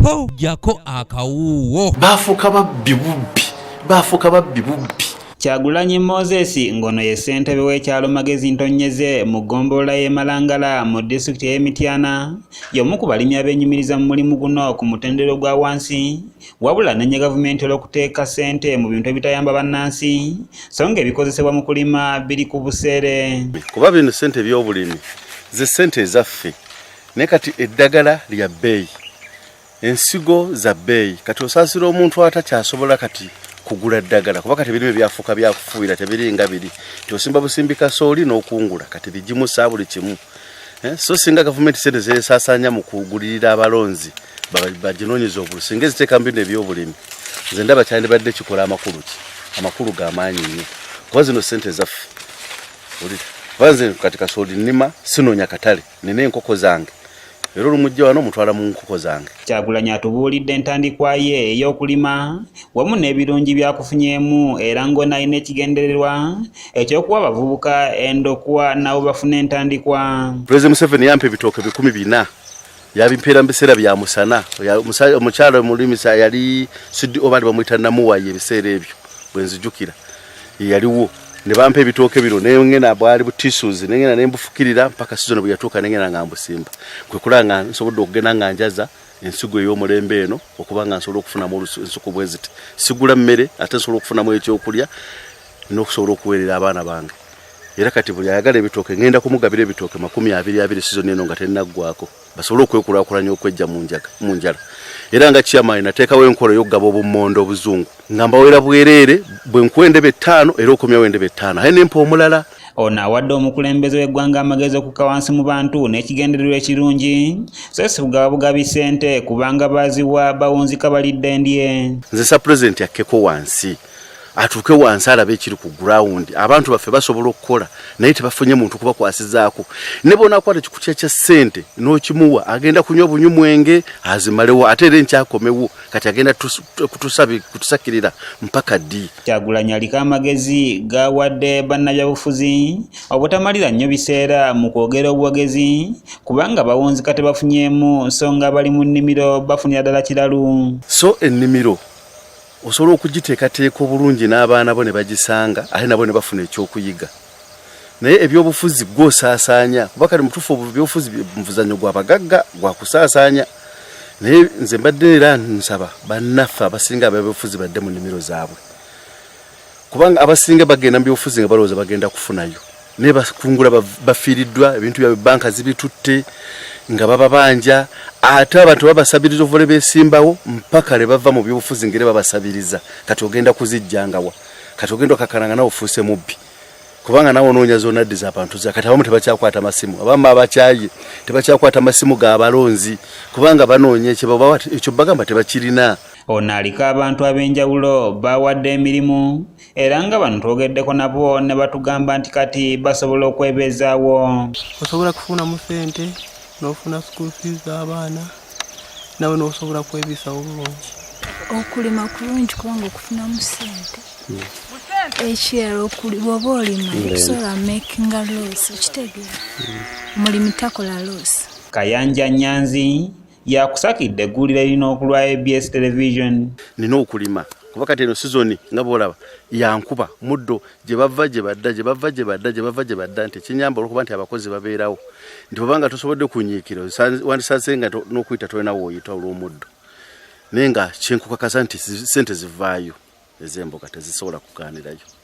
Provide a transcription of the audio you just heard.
po Gyako Akawuuwo bafuuka babbi bubbi. Kyagulanyi Moses ngono ye ssentebe w'ekyalo Magezi Ntonyeze mu ggombolola y'e Malangala mu disitulikiti y'e Mityana y'omu ku balimi ab'enyumiliza mu mulimu guno ku mutendero gwa wansi wabula n'ennye gavumenti olw'okuteeka ssente mu bintu ebitayamba bannansi so nga ebikozesebwa mu kulima biri ku buseere. Kuba bino ssente by'obulimi ze ssente ezaffe naye kati eddagala lya bbeeyi ensigo za bbeeyi kati osaasira omuntu atakyasobola kati kugula ddagala kuba kati ebirime byafuuka byakufuuyira tebiringa biri tyosimba busimbi kasooli n'okungula kati bigimusa buli kimu so singa gavumenti sente zeesaasaanya mu kugulirira abalonzi baginoonyeza obulu singa eziteeka mu bino ebyobulimi nze ndaba kyandibadde kikola amakulu g'amaanyi nnyo kuba zino ssente zaffe olira kuba nze kati kasooli nnima sinoonya katale nina enkoko zange era olumujja wano mutwala mu nkoko zange. Kyagulanyi atubuulidde entandikwa ye ey'okulima wamu n'ebirungi byakufunyemu era ng'ona alina ekigendererwa ekyokuwa abavubuka endokwa nabo bafuna entandikwa. Pulezidenti Museveni yampa ebitooke 400 yabimpeera mu biseera bya musana omukyalo omulimi yali obali bamuyita Namuwayi ebiseera ebyo bwe nzijukira yaliwo ne bampa ebitooke bino nengena bwali butisuzi nengena nembufukirira mpaka season bwe yatuuka nengena ngambusimba kwe kulanga nsobodde okugenda nga njaza ensigo ey'omulembe eno okuba nga nsobola okufunamu ensuku bweziti sigula mmere ate nsobola okufunamu ekyokulya n'okusobola okuweerera abaana bange era kati buli ayagala ebitooke ngenda kumugabira ebitooke 20 season eno nga tennaggwako basobole okwekulaakulanya okwejja mu njala era nga chairman nateekawo enkola y'okugaba obummondo obuzungu nga mbawera bwereere bwe nkwendebe 5 era okomyawo endebe 5 aye nempa omulala. Ono awadde omukulembeze w'eggwanga amagezi okukka wansi mu bantu n'ekigendererwa ekirungi so si kugaba bugabi ssente kubanga baziwa bawunzika balidde ndye. Nze sa president yakkeko wansi atuuke wansi alabe ekiri ku ground abantu baffe basobola okukola naye tebafunye muntu kubakwasizaako ne bonakwata ekikukya kya ssente n'okimuwa agenda kunywa obunyumwenge azimalewo ate era enkyakomewo kati agenda kutusakirira mpaka ddi. Kyagulanyi aliko amagezi gawadde bannabyabufuzi obutamalira nnyo biseera mu kwogera obuwagezi kubanga bawunzika tebafunyemu so nga bali mu nnimiro bafunira ddala kiralu. So ennimiro osobola okugiteekateeka obulungi n'abaana bo ne bagisanga ate nabo ne bafuna ekyokuyiga naye ebyobufuzi gw'osaasaanya kuba kali mutuufu ebyobufuzi muvuzanyo gwa bagagga gwa kusaasaanya naye nze mbadde era nsaba bannaffe abasinga ab'ebyobufuzi badde mu nnimiro zaabwe kubanga abasinga bagenda mu byobufuzi nga balowooza bagenda kufunayo naye bakungula bafiiriddwa ebintu byabwe banka zibitutte nga baba banja ate abantu babasabiriza ovole besimbawo mpaka le bava mu byobufuzi ngere babasabiriza kati ogenda kuzijjangawa kati ogenda okakananga nawe ofuuse mubbi kubanga nawe onoonya zonaddiza abantu za kati abamu tebakyakwata masimu abamu abakyaye tebakyakwata masimu ga balonzi kubanga banoonya ekyo bagamba tebakirina. Ono aliko abantu ab'enjawulo bawadde emirimu era nga bano twogeddeko nabo ne batugamba nti kati basobola okwebezaawo. Osobola kufunamu ssente n'ofuna school fees abaana nawe n'osobola kwebisawo bulungi. Okulima kulungi kubanga okufunamu ssente ekirala bw'oba olima okusobola makinga loss okitegeera omulimi takola loss. Kayanja Nyanzi yakusakidde eggulira erina okulwa ABS television. Nina okulima kuba kati eno season nga bwolaba yankuba muddo gye bava nti kinyamba olwokuba nti abakozi babeerawo nti bwobanga tosobodde kunyiikira wandisaze nga n'okuyita tolina wooyita olw'omuddo naye nga kyenkukakasa nti ssente zivaayo ez'emboga tezisobola kugaanirayo.